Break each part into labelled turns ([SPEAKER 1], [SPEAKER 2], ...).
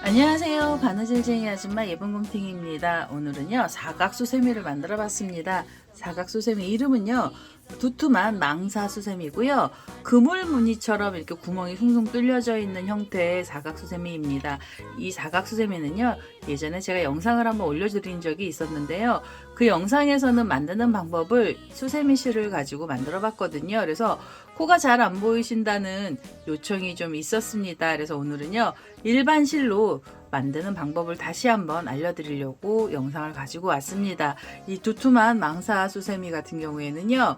[SPEAKER 1] 안녕하세요. 바느질쟁이 아줌마 예쁜곰탱이입니다. 오늘은요 사각수세미를 만들어 봤습니다. 사각수세미 이름은요 두툼한 망사수세미고요, 그물 무늬처럼 이렇게 구멍이 숭숭 뚫려져 있는 형태의 사각수세미입니다. 이 사각수세미는요 예전에 제가 영상을 한번 올려드린 적이 있었는데요, 그 영상에서는 만드는 방법을 수세미 실을 가지고 만들어 봤거든요. 그래서 코가 잘 안 보이신다는 요청이 좀 있었습니다. 그래서 오늘은요 일반 실로 만드는 방법을 다시 한번 알려드리려고 영상을 가지고 왔습니다. 이 두툼한 망사 수세미 같은 경우에는요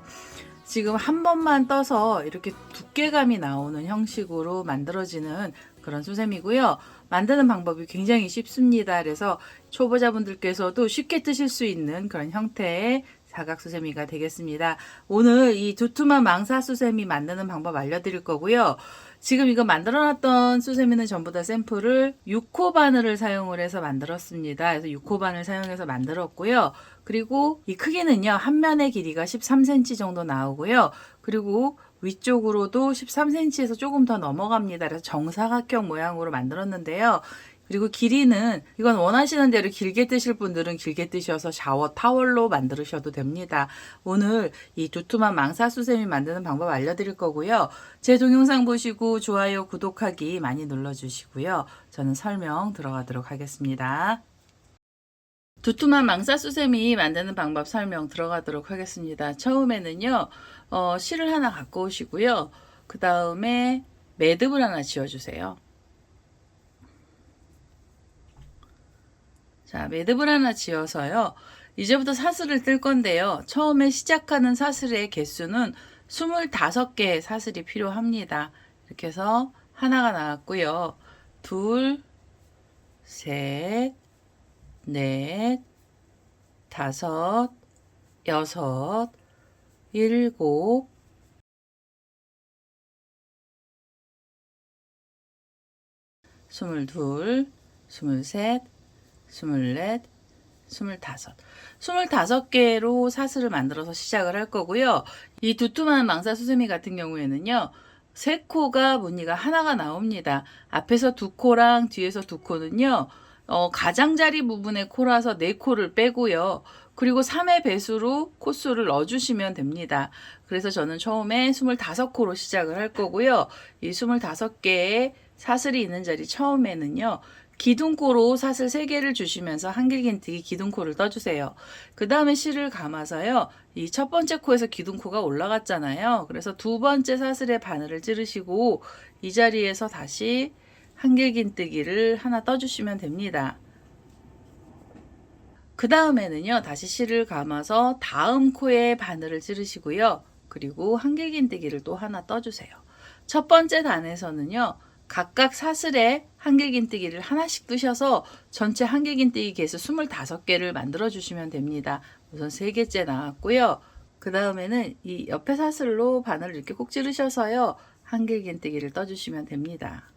[SPEAKER 1] 지금 한 번만 떠서 이렇게 두께감이 나오는 형식으로 만들어지는 그런 수세미고요. 만드는 방법이 굉장히 쉽습니다. 그래서 초보자분들께서도 쉽게 뜨실 수 있는 그런 형태의 사각수세미가 되겠습니다. 오늘 이 두툼한 망사수세미 만드는 방법 알려드릴 거고요. 지금 이거 만들어놨던 수세미는 전부 다 샘플을 6호 바늘을 사용을 해서 만들었습니다. 그래서 6호 바늘 사용해서 만들었고요. 그리고 이 크기는요, 한 면의 길이가 13cm 정도 나오고요. 그리고 위쪽으로도 13cm에서 조금 더 넘어갑니다. 그래서 정사각형 모양으로 만들었는데요. 그리고 길이는 이건 원하시는 대로 길게 뜨실 분들은 길게 뜨셔서 샤워 타월로 만드셔도 됩니다. 오늘 이 두툼한 망사수세미 만드는 방법 알려드릴 거고요. 제 동영상 보시고 좋아요, 구독하기 많이 눌러주시고요. 저는 설명 들어가도록 하겠습니다. 두툼한 망사수세미 만드는 방법 설명 들어가도록 하겠습니다. 처음에는요 실을 하나 갖고 오시고요. 그 다음에 매듭을 하나 지어주세요. 자, 매듭을 하나 지어서요. 이제부터 사슬을 뜰 건데요. 처음에 시작하는 사슬의 개수는 25개의 사슬이 필요합니다. 이렇게 해서 하나가 나왔고요. 둘, 셋, 넷, 다섯, 여섯, 일곱, 스물둘, 스물셋, 24, 25. 25개로 사슬을 만들어서 시작을 할 거고요. 이 두툼한 망사수세미 같은 경우에는요. 세 코가 무늬가 하나가 나옵니다. 앞에서 두 코랑 뒤에서 두 코는요. 가장자리 부분의 코라서 네 코를 빼고요. 그리고 3의 배수로 코수를 넣어주시면 됩니다. 그래서 저는 처음에 25코로 시작을 할 거고요. 이 25개의 사슬이 있는 자리 처음에는요. 기둥코로 사슬 3개를 주시면서 한길긴뜨기 기둥코를 떠주세요. 그 다음에 실을 감아서요. 이 첫 번째 코에서 기둥코가 올라갔잖아요. 그래서 두 번째 사슬의 바늘을 찌르시고 이 자리에서 다시 한길긴뜨기를 하나 떠주시면 됩니다. 그 다음에는요. 다시 실을 감아서 다음 코에 바늘을 찌르시고요. 그리고 한길긴뜨기를 또 하나 떠주세요. 첫 번째 단에서는요. 각각 사슬에 한길긴뜨기를 하나씩 뜨셔서 전체 한길긴뜨기 개수 25개를 만들어 주시면 됩니다. 우선 3개째 나왔고요. 그 다음에는 이 옆에 사슬로 바늘을 이렇게 꼭 찌르셔서요. 한길긴뜨기를 떠주시면 됩니다.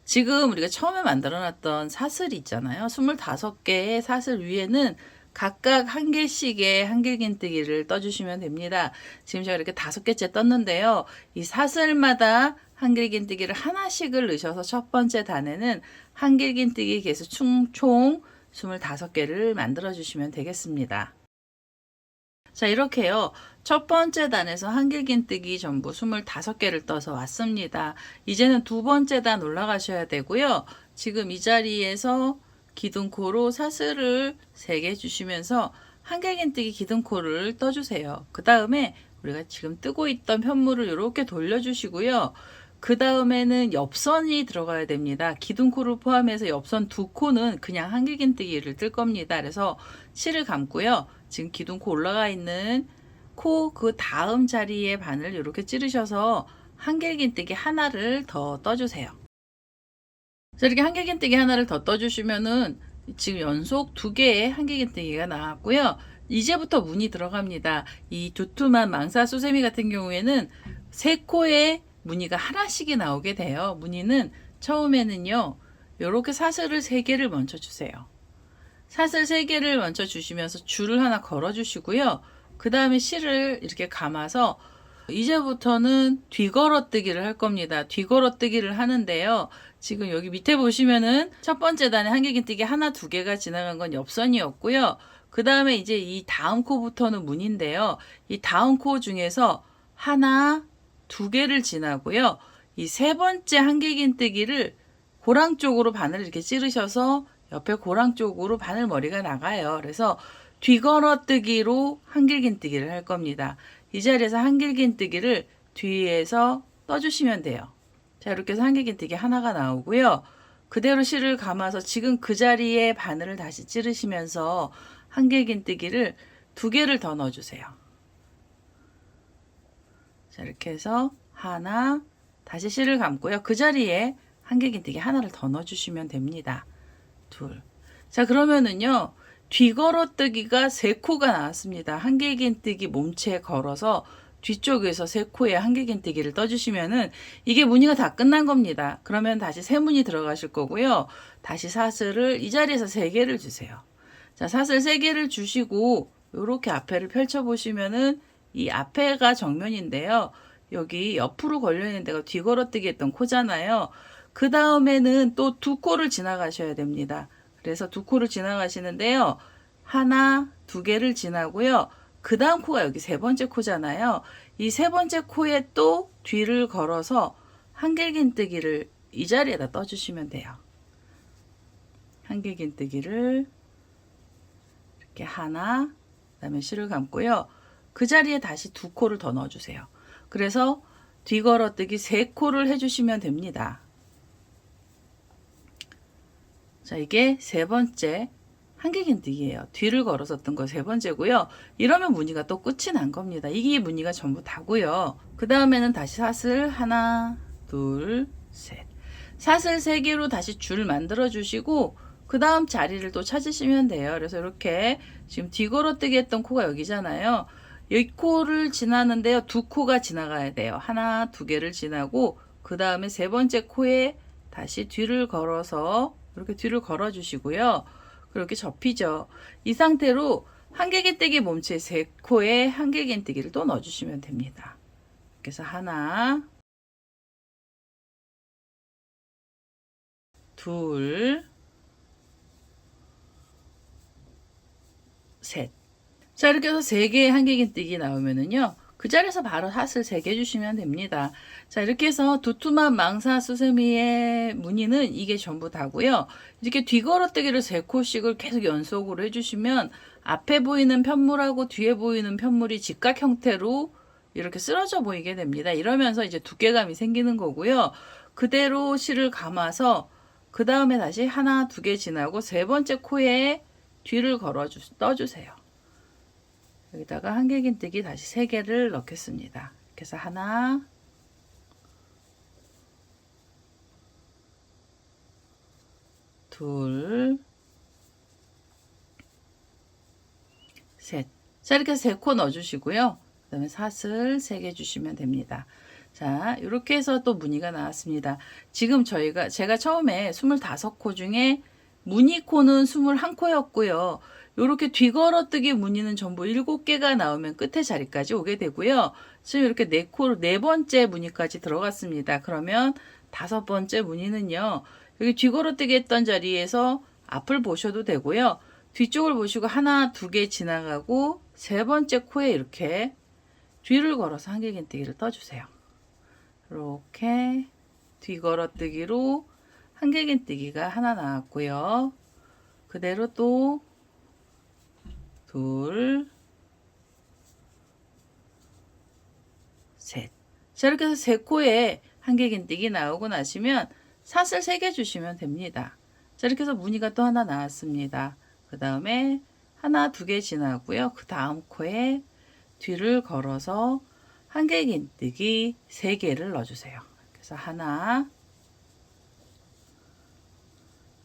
[SPEAKER 1] 지금 우리가 처음에 만들어 놨던 사슬이 있잖아요. 25개의 사슬 위에는 각각 한 개씩의 한길긴뜨기를 떠주시면 됩니다. 지금 제가 이렇게 5개째 떴는데요. 이 사슬마다 한길긴뜨기를 하나씩을 넣으셔서 첫 번째 단에는 한길긴뜨기 개수 총 25개를 만들어 주시면 되겠습니다. 자, 이렇게요. 첫 번째 단에서 한길긴뜨기 전부 25개를 떠서 왔습니다. 이제는 두 번째 단 올라가셔야 되고요. 지금 이 자리에서 기둥코로 사슬을 3개 주시면서 한길긴뜨기 기둥코를 떠주세요. 그 다음에 우리가 지금 뜨고 있던 편물을 이렇게 돌려주시고요. 그 다음에는 옆선이 들어가야 됩니다. 기둥코를 포함해서 옆선 2코는 그냥 한길긴뜨기를 뜰 겁니다. 그래서 실을 감고요. 지금 기둥코 올라가 있는 코 그 다음 자리에 바늘 이렇게 찌르셔서 한길긴뜨기 하나를 더 떠주세요. 이렇게 한길긴뜨기 하나를 더 떠주시면은 지금 연속 2개의 한길긴뜨기가 나왔고요. 이제부터 무늬 들어갑니다. 이 두툼한 망사수세미 같은 경우에는 3코에 무늬가 하나씩이 나오게 돼요. 무늬는 처음에는요. 이렇게 사슬을 3개를 먼저 주세요. 사슬 3개를 먼저 주시면서 줄을 하나 걸어 주시고요. 그 다음에 실을 이렇게 감아서 이제부터는 뒤걸어뜨기를 할 겁니다. 뒤걸어뜨기를 하는데요. 지금 여기 밑에 보시면은 첫 번째 단에 한길긴뜨기 하나, 2개가 지나간 건 옆선이었고요. 그 다음에 이제 이 다음 코부터는 문인데요. 이 다음 코 중에서 하나, 2개를 지나고요. 이 세 번째 한길긴뜨기를 고랑 쪽으로 바늘 이렇게 찌르셔서 옆에 고랑 쪽으로 바늘머리가 나가요. 그래서 뒤걸어뜨기로 한길긴뜨기를 할 겁니다. 이 자리에서 한길긴뜨기를 뒤에서 떠주시면 돼요. 자, 이렇게 해서 한길긴뜨기 하나가 나오고요. 그대로 실을 감아서 지금 그 자리에 바늘을 다시 찌르시면서 한길긴뜨기를 2개를 더 넣어주세요. 자, 이렇게 해서 하나, 다시 실을 감고요. 그 자리에 한길긴뜨기 하나를 더 넣어주시면 됩니다. 둘. 자, 그러면은요, 뒤걸어뜨기가 3코가 나왔습니다. 한길긴뜨기 몸체에 걸어서 뒤쪽에서 3코에 한길긴뜨기를 떠주시면은 이게 무늬가 다 끝난 겁니다. 그러면 다시 새 무늬 들어가실 거고요. 다시 사슬을 이 자리에서 3개를 주세요. 자, 사슬 3개를 주시고 이렇게 앞에를 펼쳐 보시면은 이 앞에가 정면인데요. 여기 옆으로 걸려 있는 데가 뒤걸어뜨기 했던 코잖아요. 그 다음에는 또 2코를 지나가셔야 됩니다. 그래서 2코를 지나가시는데요. 하나, 2개를 지나고요. 그 다음 코가 여기 3번째 코잖아요. 이 3번째 코에 또 뒤를 걸어서 한길긴뜨기를 이 자리에다 떠주시면 돼요. 한길긴뜨기를 이렇게 하나, 그 다음에 실을 감고요. 그 자리에 다시 2코를 더 넣어주세요. 그래서 뒤걸어뜨기 3코를 해주시면 됩니다. 자, 이게 3번째 한길긴뜨기예요. 뒤를 걸어섰던 거 3번째고요. 이러면 무늬가 또 끝이 난 겁니다. 이게 무늬가 전부 다고요. 그 다음에는 다시 사슬 하나, 둘, 셋. 사슬 3개로 다시 줄 만들어 주시고 그 다음 자리를 또 찾으시면 돼요. 그래서 이렇게 지금 뒤걸어뜨기 했던 코가 여기잖아요. 이 코를 지나는데요. 2코가 지나가야 돼요. 하나, 2개를 지나고 그 다음에 3번째 코에 다시 뒤를 걸어서 이렇게 뒤를 걸어 주시고요. 그렇게 접히죠. 이 상태로 한길긴뜨기 몸체 3코에 한길긴뜨기를 또 넣어주시면 됩니다. 그래서 하나, 둘, 셋. 자, 이렇게 해서 3개의 한길긴뜨기 나오면은요. 그 자리에서 바로 사슬 3개 주시면 됩니다. 자, 이렇게 해서 두툼한 망사 수세미의 무늬는 이게 전부 다고요. 이렇게 뒤걸어뜨기를 3코씩을 계속 연속으로 해주시면 앞에 보이는 편물하고 뒤에 보이는 편물이 직각 형태로 이렇게 쓰러져 보이게 됩니다. 이러면서 이제 두께감이 생기는 거고요. 그대로 실을 감아서 그 다음에 다시 하나, 2개 지나고 3번째 코에 뒤를 떠주세요. 여기다가 한길긴뜨기 다시 3개를 넣겠습니다. 그래서 하나, 둘, 셋. 자, 이렇게 3코 넣어주시고요. 그 다음에 사슬 3개 주시면 됩니다. 자, 이렇게 해서 또 무늬가 나왔습니다. 지금 제가 처음에 25코 중에 무늬코는 21코였고요. 이렇게 뒤걸어뜨기 무늬는 전부 7개가 나오면 끝에 자리까지 오게 되고요. 지금 이렇게 4코, 4번째 무늬까지 들어갔습니다. 그러면 5번째 무늬는요. 여기 뒤걸어뜨기 했던 자리에서 앞을 보셔도 되고요. 뒤쪽을 보시고 하나, 2개 지나가고 3번째 코에 이렇게 뒤를 걸어서 한길긴뜨기를 떠주세요. 이렇게 뒤걸어뜨기로 한길긴뜨기가 하나 나왔고요. 그대로 또 둘, 셋. 자, 이렇게 해서 3코에 한길긴뜨기 나오고 나시면 사슬 3개 주시면 됩니다. 자, 이렇게 해서 무늬가 또 하나 나왔습니다. 그 다음에 하나, 2개 지나고요. 그 다음 코에 뒤를 걸어서 한길긴뜨기 3개를 넣어주세요. 그래서 하나,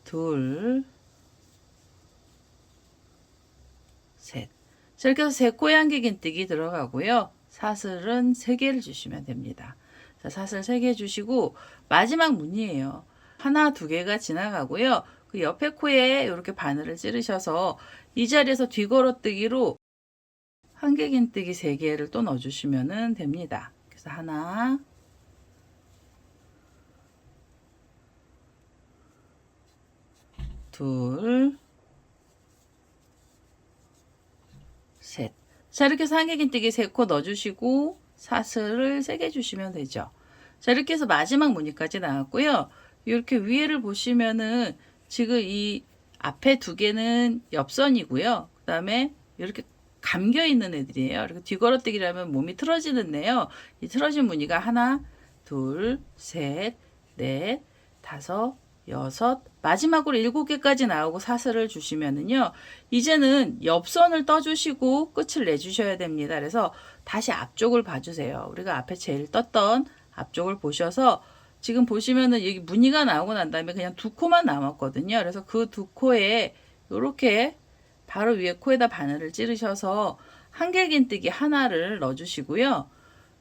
[SPEAKER 1] 둘, 셋. 자, 이렇게 해서 3코에 한길긴뜨기 들어가고요. 사슬은 3개를 주시면 됩니다. 자, 사슬 3개 주시고 마지막 무늬예요. 하나, 2개가 지나가고요. 그 옆에 코에 이렇게 바늘을 찌르셔서 이 자리에서 뒤걸어뜨기로 한길긴뜨기 3개를 또 넣어주시면 됩니다. 그래서 하나, 둘, 셋. 자, 이렇게 해서 한길긴뜨기 3코 넣어주시고 사슬을 3개 주시면 되죠. 자, 이렇게 해서 마지막 무늬까지 나왔고요. 이렇게 위에를 보시면은 지금 이 앞에 2개는 옆선이고요. 그 다음에 이렇게 감겨 있는 애들이에요. 이렇게 뒤걸어뜨기라면 몸이 틀어지는데요. 이 틀어진 무늬가 하나, 둘, 셋, 넷, 다섯, 여섯, 마지막으로 7개까지 나오고 사슬을 주시면은요. 이제는 옆선을 떠주시고 끝을 내주셔야 됩니다. 그래서 다시 앞쪽을 봐주세요. 우리가 앞에 제일 떴던 앞쪽을 보셔서 지금 보시면은 여기 무늬가 나오고 난 다음에 그냥 2코만 남았거든요. 그래서 그 2코에 이렇게 바로 위에 코에다 바늘을 찌르셔서 한길긴뜨기 하나를 넣어주시고요.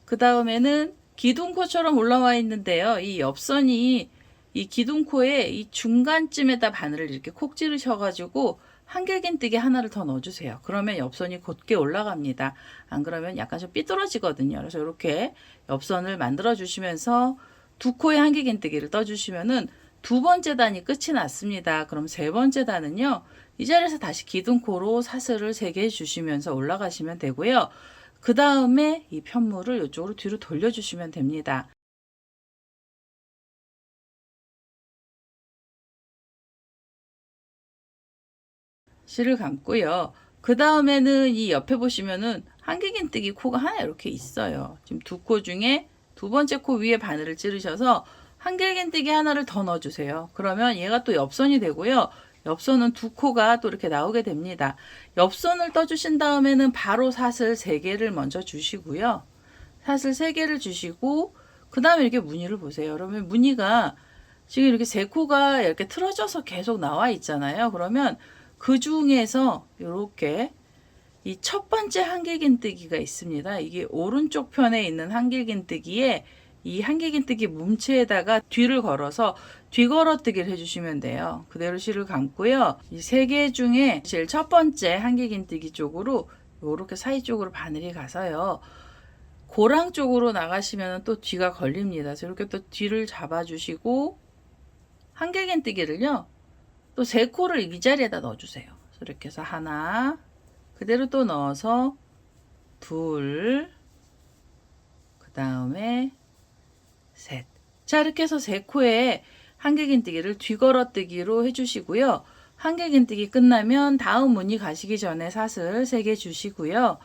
[SPEAKER 1] 그 다음에는 기둥코처럼 올라와 있는데요. 이 옆선이 이 기둥코에 이 중간쯤에다 바늘을 이렇게 콕 찌르셔가지고 한길긴뜨기 하나를 더 넣어주세요. 그러면 옆선이 곧게 올라갑니다. 안 그러면 약간 좀 삐뚤어지거든요. 그래서 이렇게 옆선을 만들어 주시면서 2코에 한길긴뜨기를 떠주시면은 2번째 단이 끝이 났습니다. 그럼 3번째 단은요. 이 자리에서 다시 기둥코로 사슬을 3개 해주시면서 올라가시면 되고요. 그 다음에 이 편물을 이쪽으로 뒤로 돌려주시면 됩니다. 실을 감고요. 그 다음에는 이 옆에 보시면은 한길긴뜨기 코가 하나 이렇게 있어요. 지금 2코 중에 2번째 코 위에 바늘을 찌르셔서 한길긴뜨기 하나를 더 넣어주세요. 그러면 얘가 또 옆선이 되고요. 옆선은 2코가 또 이렇게 나오게 됩니다. 옆선을 떠주신 다음에는 바로 사슬 3개를 먼저 주시고요. 사슬 3개를 주시고 그 다음에 이렇게 무늬를 보세요. 그러면 무늬가 지금 이렇게 3코가 이렇게 틀어져서 계속 나와 있잖아요. 그러면 그 중에서 이렇게 이 첫 번째 한길긴뜨기가 있습니다. 이게 오른쪽 편에 있는 한길긴뜨기에 이 한길긴뜨기 몸체에다가 뒤를 걸어서 뒤걸어뜨기를 해주시면 돼요. 그대로 실을 감고요. 이 3개 중에 제일 첫 번째 한길긴뜨기 쪽으로 이렇게 사이 쪽으로 바늘이 가서요. 고랑 쪽으로 나가시면 또 뒤가 걸립니다. 그래서 이렇게 또 뒤를 잡아주시고 한길긴뜨기를요. 또 3코를 이 자리에다 넣어주세요. 이렇게 해서 하나, 그대로 또 넣어서 둘, 그 다음에 셋. 자, 이렇게 해서 3코에 한길긴뜨기를 뒤걸어뜨기로 해주시고요. 한길긴뜨기 끝나면 다음 무늬 가시기 전에 사슬 3개 주시고요.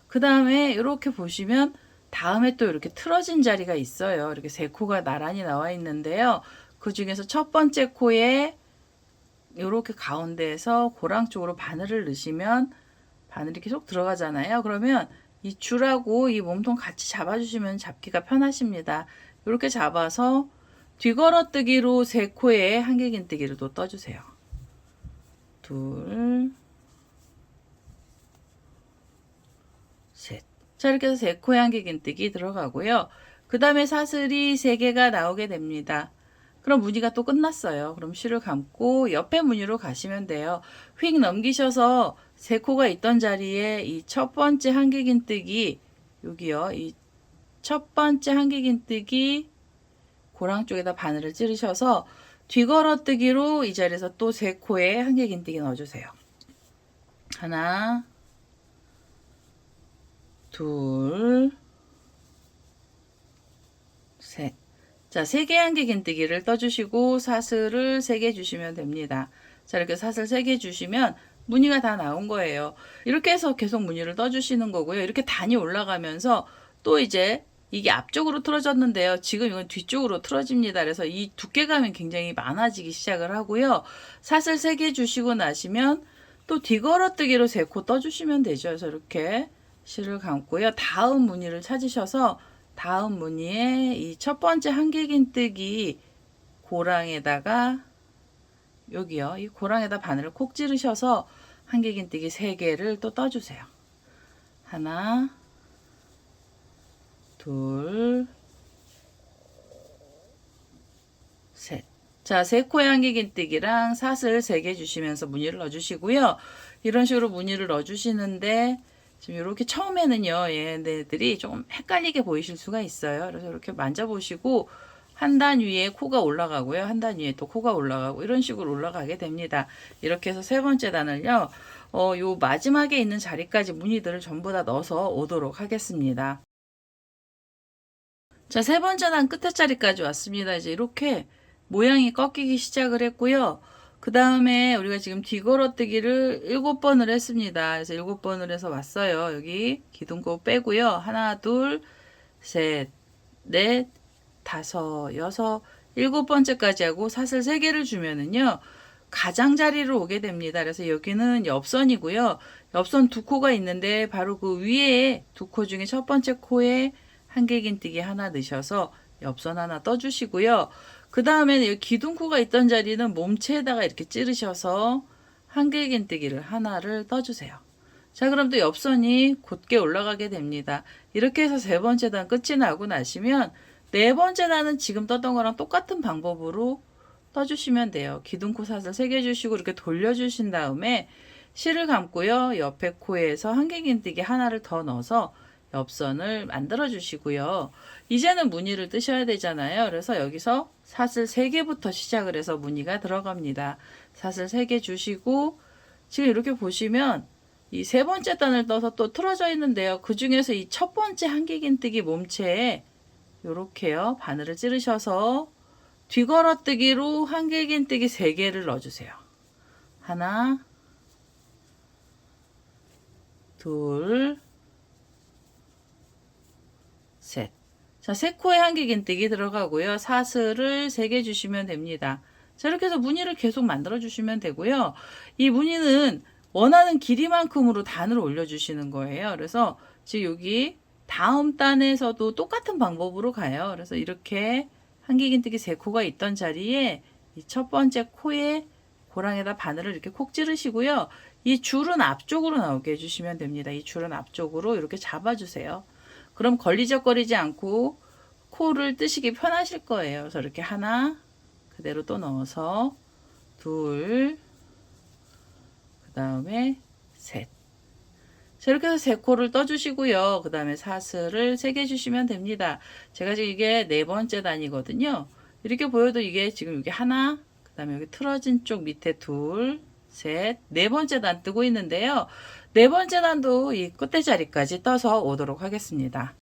[SPEAKER 1] 그 다음에 이렇게 보시면 다음에 또 이렇게 틀어진 자리가 있어요. 이렇게 3코가 나란히 나와 있는데요. 그 중에서 첫 번째 코에 이렇게 가운데에서 고랑 쪽으로 바늘을 넣으시면 바늘이 계속 들어가잖아요. 그러면 이 줄하고 이 몸통 같이 잡아주시면 잡기가 편하십니다. 이렇게 잡아서 뒤걸어뜨기로 3코에 한길긴뜨기를 또 떠주세요. 둘, 셋. 자, 이렇게 해서 3코에 한길긴뜨기 들어가고요. 그 다음에 사슬이 3개가 나오게 됩니다. 그럼 무늬가 또 끝났어요. 그럼 실을 감고 옆에 무늬로 가시면 돼요. 휙 넘기셔서 3코가 있던 자리에 이 첫 번째 한길긴뜨기 여기요. 이 첫 번째 한길긴뜨기 고랑 쪽에다 바늘을 찌르셔서 뒤걸어뜨기로 이 자리에서 또 3코에 한길긴뜨기 넣어주세요. 하나, 둘, 셋. 자, 3개 한길긴뜨기를 떠주시고 사슬을 3개 주시면 됩니다. 자, 이렇게 사슬 3개 주시면 무늬가 다 나온 거예요. 이렇게 해서 계속 무늬를 떠주시는 거고요. 이렇게 단이 올라가면서 또 이제 이게 앞쪽으로 틀어졌는데요. 지금 이건 뒤쪽으로 틀어집니다. 그래서 이 두께감이 굉장히 많아지기 시작을 하고요. 사슬 3개 주시고 나시면 또 뒤걸어뜨기로 3코 떠주시면 되죠. 그래서 이렇게 실을 감고요. 다음 무늬를 찾으셔서 다음 무늬에 이 첫 번째 한길긴뜨기 고랑에다가 여기요. 이 고랑에다 바늘을 콕 찌르셔서 한길긴뜨기 3개를 또 떠주세요. 하나, 둘, 셋. 자, 세 코의 한길긴뜨기랑 사슬 3개 주시면서 무늬를 넣어주시고요. 이런 식으로 무늬를 넣어주시는데 지금 이렇게 처음에는요, 얘네들이 조금 헷갈리게 보이실 수가 있어요. 그래서 이렇게 만져보시고 한 단 위에 코가 올라가고요. 한 단 위에 또 코가 올라가고 이런 식으로 올라가게 됩니다. 이렇게 해서 세 번째 단을요, 요 마지막에 있는 자리까지 무늬들을 전부 다 넣어서 오도록 하겠습니다. 자, 세 번째 단 끝에 자리까지 왔습니다. 이제 이렇게 모양이 꺾이기 시작을 했고요. 그 다음에 우리가 지금 뒤걸어뜨기를 7번을 했습니다. 그래서 7번을 해서 왔어요. 여기 기둥코 빼고요. 하나, 둘, 셋, 넷, 다섯, 여섯, 7번째까지 하고 사슬 3개를 주면은요. 가장자리로 오게 됩니다. 그래서 여기는 옆선이고요. 옆선 2코가 있는데 바로 그 위에 2코 중에 첫 번째 코에 한길긴뜨기 하나 넣으셔서 옆선 하나 떠주시고요. 그 다음에는 여기 기둥코가 있던 자리는 몸체에다가 이렇게 찌르셔서 한길긴뜨기를 하나를 떠주세요. 자, 그럼 또 옆선이 곧게 올라가게 됩니다. 이렇게 해서 세 번째 단 끝이 나고 나시면 네 번째 단은 지금 떴던 거랑 똑같은 방법으로 떠주시면 돼요. 기둥코 사슬 3개 주시고 이렇게 돌려주신 다음에 실을 감고요. 옆에 코에서 한길긴뜨기 하나를 더 넣어서 옆선을 만들어 주시고요. 이제는 무늬를 뜨셔야 되잖아요. 그래서 여기서 사슬 3개부터 시작을 해서 무늬가 들어갑니다. 사슬 3개 주시고 지금 이렇게 보시면 이 세 번째 단을 떠서 또 틀어져 있는데요. 그 중에서 이 첫 번째 한길긴뜨기 몸체에 요렇게요. 바늘을 찌르셔서 뒤걸어뜨기로 한길긴뜨기 3개를 넣어주세요. 하나, 둘, 셋. 자, 3코의 한길긴뜨기 들어가고요. 사슬을 3개 주시면 됩니다. 자, 이렇게 해서 무늬를 계속 만들어 주시면 되고요. 이 무늬는 원하는 길이만큼으로 단을 올려주시는 거예요. 그래서 지금 여기 다음 단에서도 똑같은 방법으로 가요. 그래서 이렇게 한길긴뜨기 3코가 있던 자리에 이 첫 번째 코에 고랑에다 바늘을 이렇게 콕 찌르시고요. 이 줄은 앞쪽으로 나오게 해주시면 됩니다. 이 줄은 앞쪽으로 이렇게 잡아주세요. 그럼 걸리적거리지 않고 코를 뜨시기 편하실 거예요. 그래서 이렇게 하나 그대로 또 넣어서 둘, 그 다음에 셋. 자, 이렇게 해서 3코를 떠주시고요. 그 다음에 사슬을 3개 주시면 됩니다. 제가 지금 이게 네 번째 단이거든요. 이렇게 보여도 이게 지금 여기 하나, 그 다음에 여기 틀어진 쪽 밑에 둘, 셋, 네 번째 단 뜨고 있는데요. 네 번째 단도 이 끝에 자리까지 떠서 오도록 하겠습니다.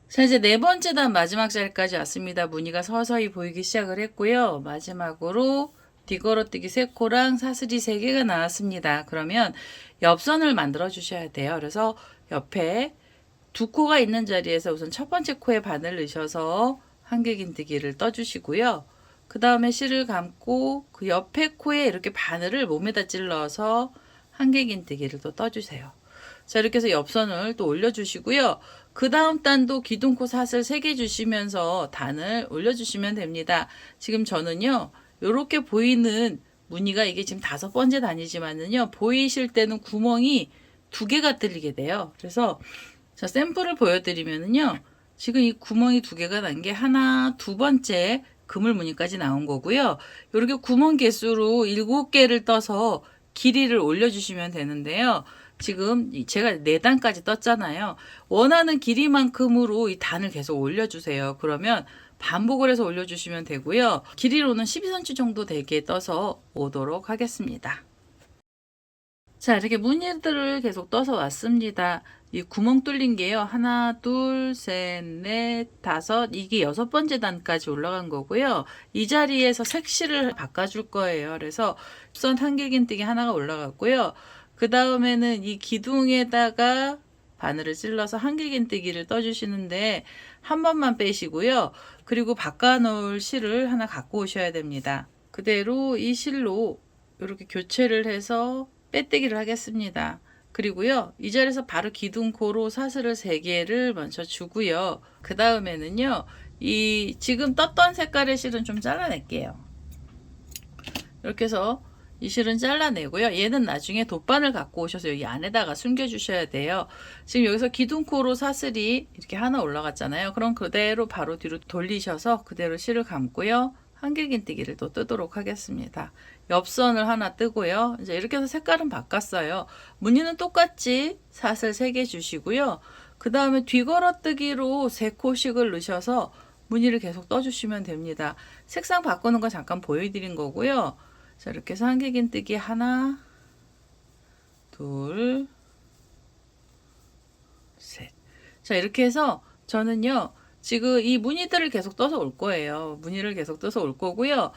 [SPEAKER 1] 자, 이제 네 번째 단 마지막 자리까지 왔습니다. 무늬가 서서히 보이기 시작을 했고요. 마지막으로 뒤걸어뜨기 3코랑 사슬이 3개가 나왔습니다. 그러면 옆선을 만들어 주셔야 돼요. 그래서 옆에 2코가 있는 자리에서 우선 첫 번째 코에 바늘 넣으셔서 한길긴뜨기를 떠주시고요. 그 다음에 실을 감고 그 옆에 코에 이렇게 바늘을 몸에다 찔러서 한길긴뜨기를 또 떠주세요. 자, 이렇게 해서 옆선을 또 올려주시고요. 그 다음 단도 기둥코 사슬 3개 주시면서 단을 올려주시면 됩니다. 지금 저는요, 이렇게 보이는 무늬가 이게 지금 5번째 단이지만은요, 보이실 때는 구멍이 2개가 뚫리게 돼요. 그래서 자, 샘플을 보여드리면은요, 지금 이 구멍이 2개가 난 게 하나, 2번째 그물 무늬까지 나온 거고요. 이렇게 구멍 개수로 7개를 떠서 길이를 올려주시면 되는데요. 지금 제가 4단까지 떴잖아요. 원하는 길이만큼으로 이 단을 계속 올려주세요. 그러면 반복을 해서 올려주시면 되고요. 길이로는 12cm 정도 되게 떠서 오도록 하겠습니다. 자, 이렇게 무늬들을 계속 떠서 왔습니다. 이 구멍 뚫린 게요. 하나, 둘, 셋, 넷, 다섯, 이게 6번째 단까지 올라간 거고요. 이 자리에서 색실을 바꿔줄 거예요. 그래서 선 한길긴뜨기 하나가 올라갔고요. 그 다음에는 이 기둥에다가 바늘을 찔러서 한길긴뜨기를 떠주시는데 한 번만 빼시고요. 그리고 바꿔놓을 실을 하나 갖고 오셔야 됩니다. 그대로 이 실로 이렇게 교체를 해서 빼뜨기를 하겠습니다. 그리고요, 이 자리에서 바로 기둥코로 사슬을 3개를 먼저 주고요. 그 다음에는요, 이 지금 떴던 색깔의 실은 좀 잘라낼게요. 이렇게 해서 이 실은 잘라내고요. 얘는 나중에 돗바늘 갖고 오셔서 여기 안에다가 숨겨 주셔야 돼요. 지금 여기서 기둥코로 사슬이 이렇게 하나 올라갔잖아요. 그럼 그대로 바로 뒤로 돌리셔서 그대로 실을 감고요. 한길긴뜨기를 또 뜨도록 하겠습니다. 옆선을 하나 뜨고요. 이제 이렇게 해서 색깔은 바꿨어요. 무늬는 똑같이 사슬 3개 주시고요. 그 다음에 뒤걸어뜨기로 3코씩을 넣으셔서 무늬를 계속 떠주시면 됩니다. 색상 바꾸는 거 잠깐 보여드린 거고요. 자, 이렇게 해서 한길긴뜨기 하나, 둘, 셋. 자, 이렇게 해서 저는요, 지금 이 무늬들을 계속 떠서 올 거예요. 무늬를 계속 떠서 올 거고요.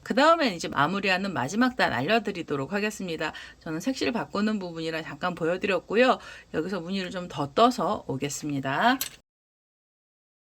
[SPEAKER 1] 그 다음에 이제 마무리하는 마지막 단 알려드리도록 하겠습니다. 저는 색실 바꾸는 부분이라 잠깐 보여드렸고요. 여기서 무늬를 좀 더 떠서 오겠습니다.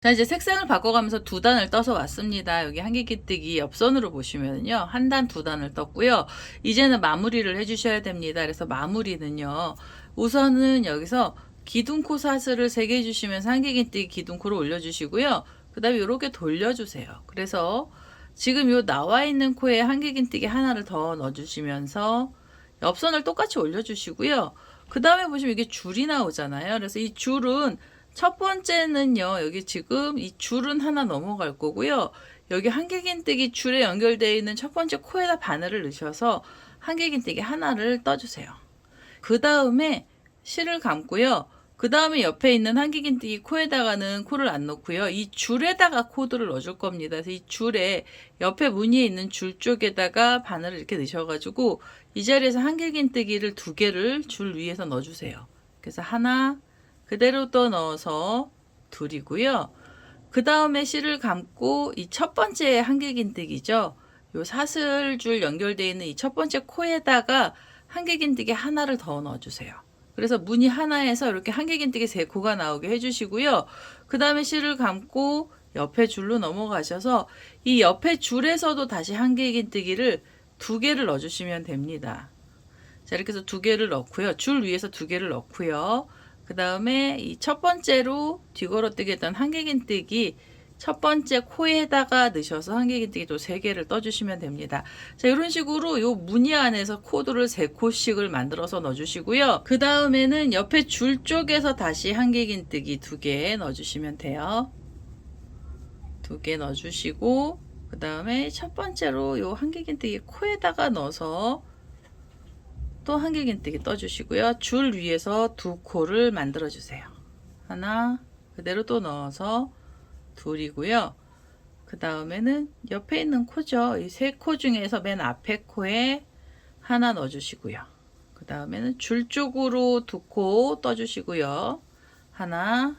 [SPEAKER 1] 자, 이제 색상을 바꿔가면서 2단을 떠서 왔습니다. 여기 한길긴뜨기 옆선으로 보시면요. 1단, 2단을 떴고요. 이제는 마무리를 해주셔야 됩니다. 그래서 마무리는요. 우선은 여기서 기둥코 사슬을 3개 주시면서 한길긴뜨기 기둥코를 올려주시고요. 그 다음에 이렇게 돌려주세요. 그래서 지금 요 나와 있는 코에 한길긴뜨기 하나를 더 넣어주시면서 옆선을 똑같이 올려주시고요. 그 다음에 보시면 이게 줄이 나오잖아요. 그래서 이 줄은 첫 번째는요, 여기 지금 이 줄은 하나 넘어갈 거고요. 여기 한길긴뜨기 줄에 연결되어 있는 첫 번째 코에다 바늘을 넣으셔서 한길긴뜨기 하나를 떠주세요. 그 다음에 실을 감고요. 그 다음에 옆에 있는 한길긴뜨기 코에다가는 코를 안 넣고요. 이 줄에다가 코드를 넣어줄 겁니다. 그래서 이 줄에 옆에 무늬에 있는 줄 쪽에다가 바늘을 이렇게 넣으셔가지고 이 자리에서 한길긴뜨기를 2개를 줄 위에서 넣어주세요. 그래서 하나, 그대로 또 넣어서 둘이고요. 그 다음에 실을 감고 이 첫 번째 한길긴뜨기죠. 요 사슬줄 연결되어 있는 이 첫 번째 코에다가 한길긴뜨기 하나를 더 넣어주세요. 그래서 무늬 하나에서 이렇게 한길긴뜨기 3코가 나오게 해주시고요. 그 다음에 실을 감고 옆에 줄로 넘어가셔서 이 옆에 줄에서도 다시 한길긴뜨기를 2개를 넣어주시면 됩니다. 자, 이렇게 해서 2개를 넣고요. 줄 위에서 2개를 넣고요. 그 다음에 이 첫 번째로 뒤걸어뜨기 했던 한길긴뜨기 첫 번째 코에다가 넣으셔서 한길긴뜨기 또 3개를 떠주시면 됩니다. 자, 이런 식으로 요 무늬 안에서 코드를 3코씩을 만들어서 넣어주시고요. 그 다음에는 옆에 줄 쪽에서 다시 한길긴뜨기 2개 넣어주시면 돼요. 2개 넣어주시고 그 다음에 첫 번째로 요 한길긴뜨기 코에다가 넣어서 또 한길긴뜨기 떠주시고요. 줄 위에서 2코를 만들어 주세요. 하나, 그대로 또 넣어서 둘이고요. 그 다음에는 옆에 있는 코죠. 이 3코 중에서 맨 앞에 코에 하나 넣어주시고요. 그 다음에는 줄 쪽으로 2코 떠주시고요. 하나,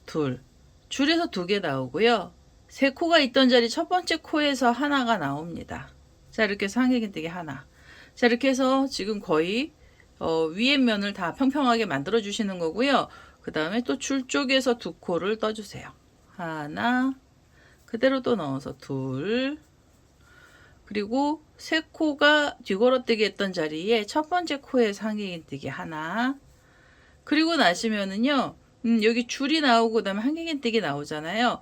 [SPEAKER 1] 둘. 줄에서 2개 나오고요. 3코가 있던 자리 첫 번째 코에서 하나가 나옵니다. 자, 이렇게 해서 한길긴뜨기 하나. 자, 이렇게 해서 지금 거의 위에 면을 다 평평하게 만들어 주시는 거고요. 그 다음에 또 줄 쪽에서 2코를 떠주세요. 하나, 그대로 또 넣어서 둘, 그리고 3코가 뒤걸어뜨기 했던 자리에 첫 번째 코에서 한길긴뜨기 하나, 그리고 나시면은요, 여기 줄이 나오고 그 다음에 한길긴뜨기 나오잖아요.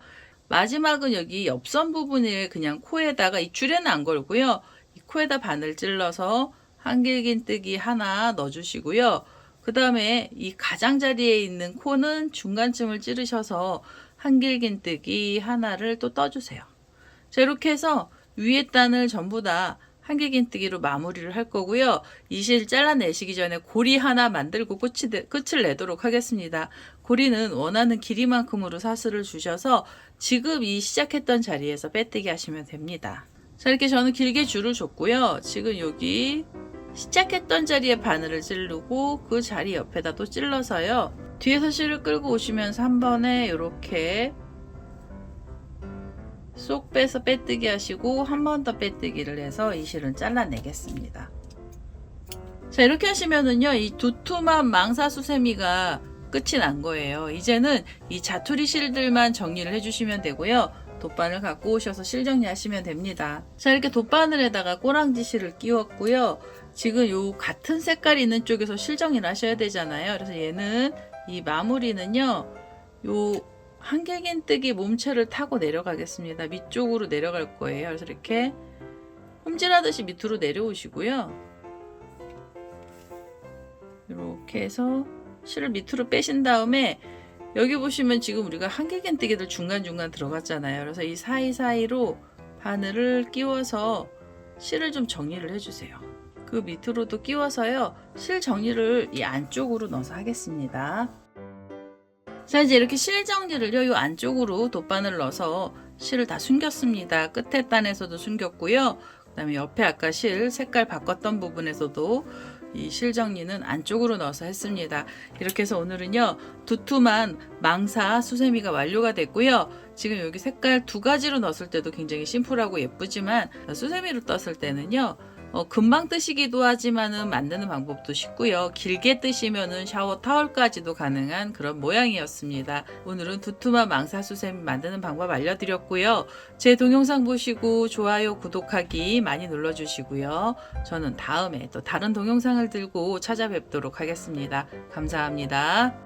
[SPEAKER 1] 마지막은 여기 옆선 부분에 그냥 코에다가 이 줄에는 안 걸고요. 이 코에다 바늘 찔러서 한길긴뜨기 하나 넣어주시고요. 그 다음에 이 가장자리에 있는 코는 중간쯤을 찌르셔서 한길긴뜨기 하나를 또 떠주세요. 자, 이렇게 해서 위에 단을 전부 다 한길긴뜨기로 마무리를 할 거고요. 이 실 잘라내시기 전에 고리 하나 만들고 끝을 내도록 하겠습니다. 고리는 원하는 길이만큼으로 사슬을 주셔서 지금 이 시작했던 자리에서 빼뜨기 하시면 됩니다. 자, 이렇게 저는 길게 줄을 줬고요. 지금 여기 시작했던 자리에 바늘을 찌르고 그 자리 옆에다 또 찔러서요. 뒤에서 실을 끌고 오시면서 한 번에 이렇게 쏙 빼서 빼뜨기 하시고 한 번 더 빼뜨기를 해서 이 실은 잘라내겠습니다. 자, 이렇게 하시면은요, 이 두툼한 망사수세미가 끝이 난 거예요. 이제는 이 자투리 실들만 정리를 해주시면 되고요. 돗바늘 갖고 오셔서 실 정리하시면 됩니다. 자, 이렇게 돗바늘에다가 꼬랑지 실을 끼웠고요. 지금 요 같은 색깔 있는 쪽에서 실 정리를 하셔야 되잖아요. 그래서 얘는 이 마무리는요, 요 한길긴뜨기 몸체를 타고 내려가겠습니다. 밑쪽으로 내려갈 거예요. 그래서 이렇게 홈질하듯이 밑으로 내려오시고요. 이렇게 해서 실을 밑으로 빼신 다음에 여기 보시면 지금 우리가 한길겐뜨기들 중간중간 들어갔잖아요. 그래서 이 사이사이로 바늘을 끼워서 실을 좀 정리를 해주세요. 그 밑으로도 끼워서요. 실 정리를 이 안쪽으로 넣어서 하겠습니다. 자, 이제 이렇게 실 정리를요. 이 안쪽으로 돗바늘을 넣어서 실을 다 숨겼습니다. 끝에 단에서도 숨겼고요. 그 다음에 옆에 아까 실 색깔 바꿨던 부분에서도 이 실 정리는 안쪽으로 넣어서 했습니다. 이렇게 해서 오늘은요. 두툼한 망사 수세미가 완료가 됐고요. 지금 여기 색깔 두 가지로 넣었을 때도 굉장히 심플하고 예쁘지만 수세미로 떴을 때는요. 금방 뜨시기도 하지만은 만드는 방법도 쉽고요. 길게 뜨시면은 샤워 타월까지도 가능한 그런 모양이었습니다. 오늘은 두툼한 망사수세미 만드는 방법 알려드렸고요. 제 동영상 보시고 좋아요, 구독하기 많이 눌러주시고요. 저는 다음에 또 다른 동영상을 들고 찾아뵙도록 하겠습니다. 감사합니다.